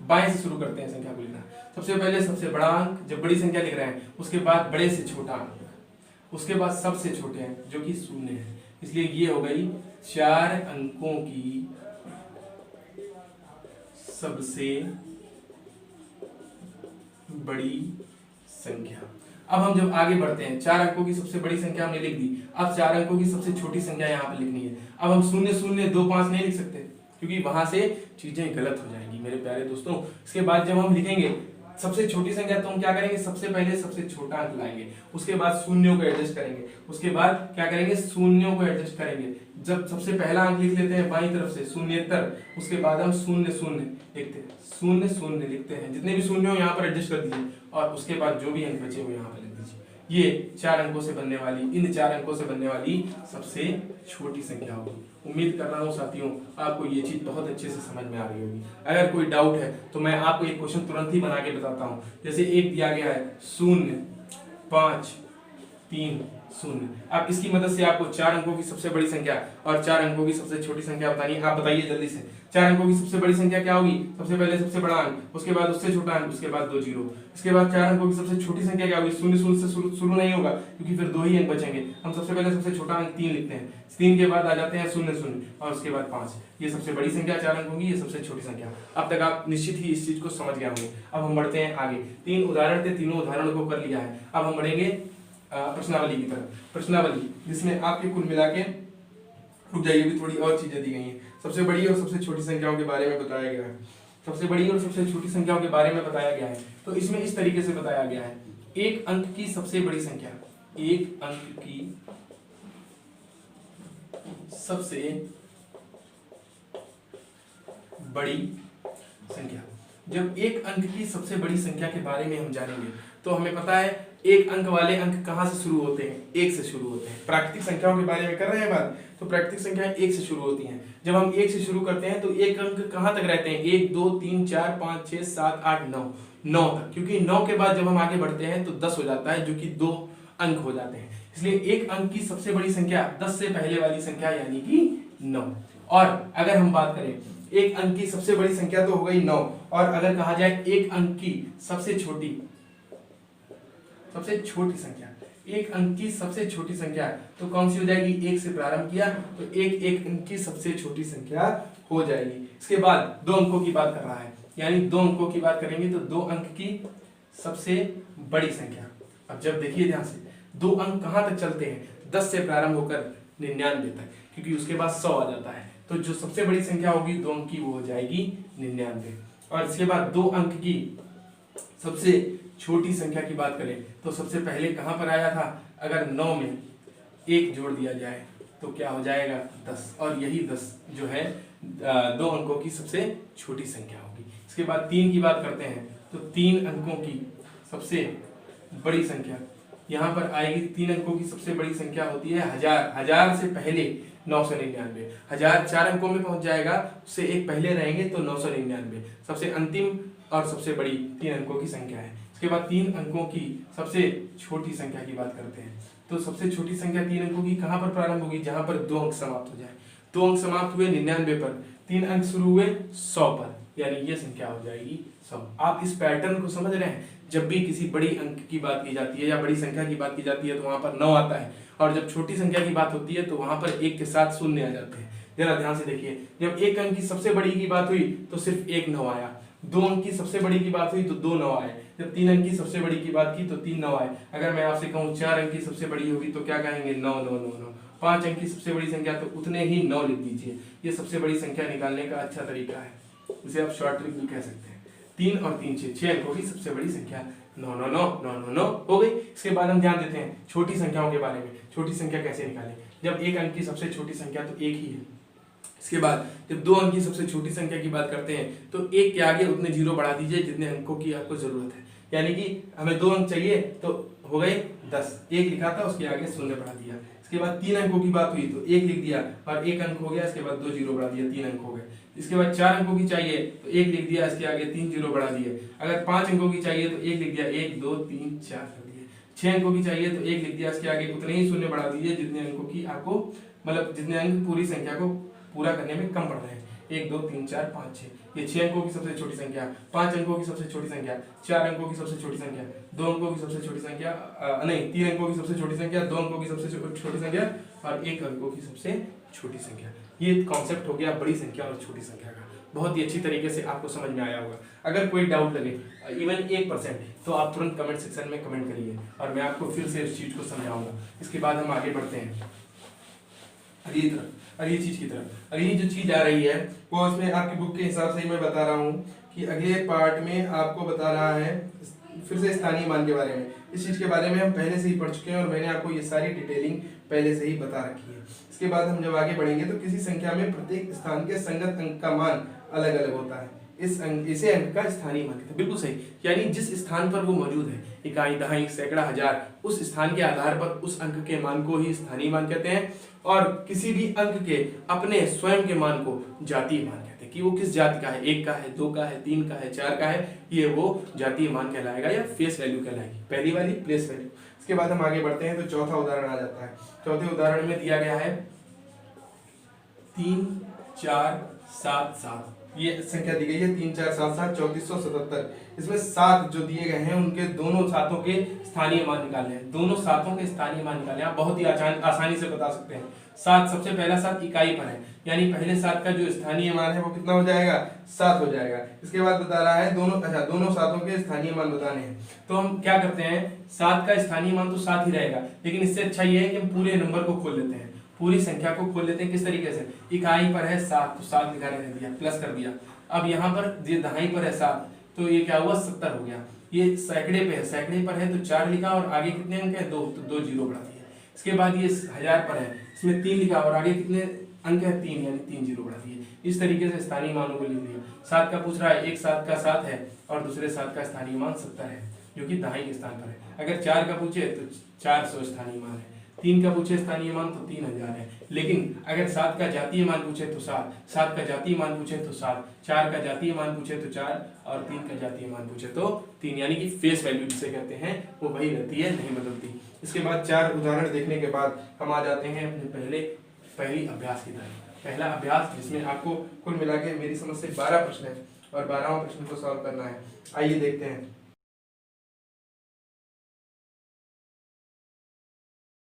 बाएं से शुरू करते हैं संख्या को लिखना। सबसे पहले सबसे बड़ा अंक, जब बड़ी संख्या लिख रहे हैं उसके बाद बड़े से छोटा अंक, उसके बाद सबसे छोटे अंक जो कि 0 है। इसलिए ये हो गई 4 अंकों की सबसे बड़ी संख्या। अब हम जब आगे बढ़ते हैं, 4 अंकों की सबसे बड़ी संख्या हमने लिख दी। अब 4 अंकों की सबसे छोटी संख्या यहाँ पर लिखनी है। अब हम 0 0 2 5 नहीं लिख सकते क्योंकि वहां से चीजें गलत हो जाएंगी मेरे प्यारे दोस्तों। इसके बाद जब हम लिखेंगे सबसे छोटी संख्या तो हम क्या करेंगे, सबसे पहले सबसे छोटा अंक लाएंगे, उसके बाद शून्यों को एडजस्ट करेंगे, उसके बाद क्या करेंगे, शून्यों को एडजस्ट करेंगे। जब सबसे पहला अंक लिख लेते हैं बाईं तरफ से शून्येतर, उसके बाद हम 0 0 लिखते हैं, 0 0 लिखते हैं। जितने भी शून्य हो यहाँ पर एडजस्ट कर दीजिए, और उसके बाद जो भी अंक बचे वो यहाँ पर लिख दीजिए। ये 4 अंकों से बनने वाली, इन 4 अंकों से बनने वाली सबसे छोटी संख्या होगी। उम्मीद कर रहा हूँ साथियों आपको ये चीज बहुत अच्छे से समझ में आ रही होगी। अगर कोई डाउट है तो मैं आपको एक क्वेश्चन तुरंत ही बना के बताता हूँ। जैसे एक दिया गया है 0 5 3 0। अब इसकी मदद से आपको 4 अंकों की सबसे बड़ी संख्या और 4 अंकों की सबसे छोटी संख्या बतानी है। आप बताइए जल्दी से। 4 अंकों की सबसे बड़ी संख्या क्या होगी, सबसे पहले सबसे बड़ा अंक, उसके बाद उससे छोटा अंक, उसके बाद 2 जीरो। इसके बाद 4 अंकों की सबसे छोटी संख्या क्या होगी, 0 0 से शुरू नहीं होगा क्योंकि फिर 2 ही अंक बचेंगे। हम सबसे पहले सबसे छोटा अंक 3 लिखते हैं, 3 के बाद आ जाते हैं 0 0 और उसके बाद 5। ये सबसे बड़ी संख्या 4 अंकों की, ये सबसे छोटी संख्या। अब तक आप निश्चित ही इस चीज को समझ गए होंगे। अब हम बढ़ते हैं आगे। 3 उदाहरण थे, तीनों उदाहरणों को कर लिया है। अब हम बढ़ेंगे प्रश्नावली की तरफ। प्रश्नावली जिसमें आपके कुल मिला के, रुक जाइए, भी थोड़ी और चीजें दी गई हैं। सबसे बड़ी और सबसे छोटी संख्याओं के बारे में बताया गया है। सबसे बड़ी और सबसे छोटी संख्याओं के बारे में बताया गया है। तो इसमें इस तरीके से बताया गया है, एक अंक की सबसे बड़ी संख्या, एक अंक की सबसे बड़ी संख्या। जब एक अंक की सबसे बड़ी संख्या के बारे में हम जानेंगे तो हमें पता है एक अंक वाले अंक कहां से शुरू होते हैं, 1 से शुरू होते हैं। प्राकृतिक संख्याओं के बारे में कर रहे हैं बात, तो प्राकृतिक संख्याएं 1 से शुरू होती हैं। जब हम 1 से शुरू करते हैं तो एक अंक कहां तक रहते हैं, 1 2 3 4 5 6 7 8 9 तक, क्योंकि 9 के बाद जब हम आगे बढ़ते हैं तो 10 हो जाता है, जो कि 2 अंक हो जाते हैं। इसलिए एक अंक की सबसे बड़ी संख्या 10 से पहले वाली संख्या यानी कि 9। और अगर हम बात करें एक अंक की सबसे बड़ी संख्या तो हो गई 9, और अगर कहा जाए एक अंक की सबसे छोटी संख्या, एक अंक की सबसे छोटी संख्या तो कौन सी हो जाएगी, 1 से प्रारंभ किया तो एक अंक की सबसे छोटी संख्या हो जाएगी। इसके बाद 2 अंकों की बात कर रहा है, यानी 2 अंकों की बात करेंगे तो 2 अंक की सबसे बड़ी संख्या। अब जब देखिए ध्यान से, 2 अंक कहां तक चलते हैं, 10 से प्रारंभ होकर 99 तक, क्योंकि उसके बाद 100 आ जाता है। तो जो सबसे बड़ी संख्या होगी 2 अंक की वो हो जाएगी 99। और इसके बाद 2 अंक की सबसे छोटी संख्या की बात करें तो सबसे पहले कहां पर आया था, अगर 9 में 1 जोड़ दिया जाए तो क्या हो जाएगा 10, और यही 10 जो है 2 अंकों की सबसे छोटी संख्या होगी। इसके बाद 3 की बात करते हैं तो 3 अंकों की सबसे बड़ी संख्या यहाँ पर आएगी। 3 अंकों की सबसे बड़ी संख्या होती है 1000। 1000 से पहले 999, 1000 4 अंकों में पहुंच जाएगा, उससे एक पहले रहेंगे तो 999 सबसे अंतिम और सबसे बड़ी 3 अंकों की संख्या है। इसके बाद 3 अंकों की सबसे छोटी संख्या की बात करते हैं तो सबसे छोटी संख्या 3 अंकों की कहां पर प्रारंभ होगी, जहां पर 2 अंक समाप्त हो जाए। 2 अंक समाप्त हुए 99 पर, 3 अंक शुरू हुए 100 पर, यानी ये संख्या हो जाएगी 100। आप इस पैटर्न को समझ रहे हैं, जब भी किसी बड़ी अंक की बात की जाती है या बड़ी संख्या की बात की जाती है तो वहां पर 9 आता है, और जब छोटी संख्या की बात होती है तो वहां पर 1 के साथ शून्य आ जाते हैं। जरा ध्यान से देखिए, जब 1 अंक की सबसे बड़ी की बात हुई तो सिर्फ 1 9 आया, 2 अंक की सबसे बड़ी की बात हुई तो 2 9 आए, जब 3 अंक की सबसे बड़ी की बात की तो 3 9 आए। अगर मैं आपसे कहूँ 4 अंक की सबसे बड़ी होगी तो क्या कहेंगे 9 9 9 9। 5 अंक की सबसे बड़ी संख्या तो उतने ही 9 लिख दीजिए। ये सबसे बड़ी संख्या निकालने का अच्छा तरीका है, इसे आप शॉर्ट ट्रिक भी कह सकते हैं। 3 और 3 6 अंकों की सबसे बड़ी संख्या 9 9 9 9 9 9 हो गई। इसके बाद हम ध्यान देते हैं छोटी संख्याओं के बारे में। छोटी संख्या कैसे निकालें, जब 1 अंक की सबसे छोटी संख्या तो 1 ही है। इसके बाद जब 2 अंक की सबसे छोटी संख्या की बात करते हैं तो 1 के आगे उतने जीरो बढ़ा दीजिए जितने अंकों की आपको जरूरत है, यानी कि हमें 2 अंक चाहिए तो हो गए 10, 1 लिखा था उसके आगे शून्य बढ़ा दिया। इसके बाद 3 अंकों की बात हुई तो 1 लिख दिया और 1 अंक हो गया, इसके बाद 2 जीरो बढ़ा दिया, 3 अंक हो गए। इसके बाद 4 अंकों की चाहिए तो 1 लिख दिया, इसके आगे 3 जीरो बढ़ा दिए। अगर 5 अंकों की चाहिए तो 1 लिख दिया, 1 2 3 4 कर दिए। 6 अंकों की चाहिए तो 1 लिख दिया, इसके आगे उतने ही शून्य बढ़ा दीजिए जितने अंकों की आपको, मतलब जितने अंक पूरी संख्या को पूरा करने में कम पड़ रहे हैं। 1 2 3 4 5 6, ये 6 अंकों की सबसे छोटी संख्या, 5 अंकों की सबसे छोटी संख्या, 4 अंकों की सबसे छोटी संख्या, 2 अंकों की सबसे छोटी संख्या, नहीं 3 अंकों की सबसे छोटी संख्या, 2 अंकों की सबसे छोटी संख्या और 1 अंकों की सबसे छोटी संख्या। ये कॉन्सेप्ट हो गया बड़ी संख्या और छोटी संख्या का। बहुत ही अच्छी तरीके से आपको समझ में आया होगा। अगर कोई डाउट लगे इवन 1% तो आप तुरंत कमेंट सेक्शन में कमेंट करिए और मैं आपको फिर से इस चीज को समझाऊंगा। इसके बाद हम आगे बढ़ते हैं अगली चीज की तरफ। अगली जो चीज आ रही है वो इसमें आपकी बुक के हिसाब से ही मैं बता रहा हूँ कि अगले पार्ट में आपको बता रहा है फिर से स्थानीय मान के बारे में। इस चीज के बारे में हम पहले से ही पढ़ चुके हैं और मैंने आपको ये सारी डिटेलिंग पहले से ही बता रखी है। इसके बाद हम जब आगे बढ़ेंगे तो किसी संख्या में प्रत्येक स्थान के संगत अंक का मान अलग अलग होता है, इसे अंक का स्थानीय मान कहते हैं। बिल्कुल सही, यानी जिस स्थान पर वो मौजूद है, इकाई, दहाई, सैकड़ा, हजार, उस स्थान के आधार पर उस अंक के मान को ही स्थानीय मान कहते हैं। और किसी भी अंक के अपने स्वयं के मान को जातीय मान कहते हैं कि वो किस जाति का है, 1 का है, 2 का है, 3 का है, 4 का है, ये वो जातीय मान कहलाएगा या फेस वैल्यू कहलाएगी। पहली वाली प्लेस वैल्यू। इसके बाद हम आगे बढ़ते हैं तो चौथा उदाहरण आ जाता है। चौथे उदाहरण में दिया गया है 3 4 7 7, ये संख्या दी गई है 3 4 7 7 3477। इसमें 7 जो दिए गए हैं उनके दोनों सातों के स्थानीय मान निकालने हैं। दोनों सातों के स्थानीय मान निकालने आप बहुत ही आसानी से बता सकते हैं। 7 सबसे पहला 7 इकाई पर है, यानी पहले 7 का जो स्थानीय मान है वो कितना हो जाएगा 7 हो जाएगा। इसके बाद बता रहा है दोनों सातों के स्थानीय मान बताने हैं। तो हम क्या करते हैं, 7 का स्थानीय मान तो 7 ही रहेगा, लेकिन इससे अच्छा ये है कि हम पूरे नंबर को खोल लेते हैं, पूरी संख्या को खोल लेते हैं। किस तरीके से, इकाई पर है 7 तो 7 लिखा रहने दिया, प्लस कर दिया। अब यहाँ पर दहाई पर है 7 तो ये क्या हुआ 70 हो गया। ये सैकड़े पे है, सैकड़े पर है तो 4 लिखा और आगे कितने अंक है 2 तो 2 जीरो बढ़ा दिया। इसके बाद ये 1000 पर है, इसमें 3 लिखा और आगे कितने अंक है 3, यानी 3 जीरो बढ़ा दिए। इस तरीके से स्थानीय मानों को लिख दिया। 7 का पूछ रहा है, एक 7 का 7 है और दूसरे 7 का स्थानीय मान 70 है जो कि दहाई के स्थान पर है। अगर 4 का पूछे तो 400 स्थानीय मान है, 3 का पूछे स्थानीय मान तो 3000 है। लेकिन अगर 7 का जातीय मान पूछे तो 7, 7 का जातीय मान पूछे तो 7, 4 का जातीय मान पूछे तो 4 और 3 का जातीय मान पूछे तो 3, यानी कि फेस वैल्यू जिसे कहते हैं वो वही रहती है, नहीं बदलती। इसके बाद 4 उदाहरण देखने के बाद हम आ जाते हैं अपने पहली अभ्यास की तरफ। पहला अभ्यास जिसमें आपको कुल मिला के मेरी समझ से 12 प्रश्न है और 12वां प्रश्न को सॉल्व करना है। आइए देखते हैं।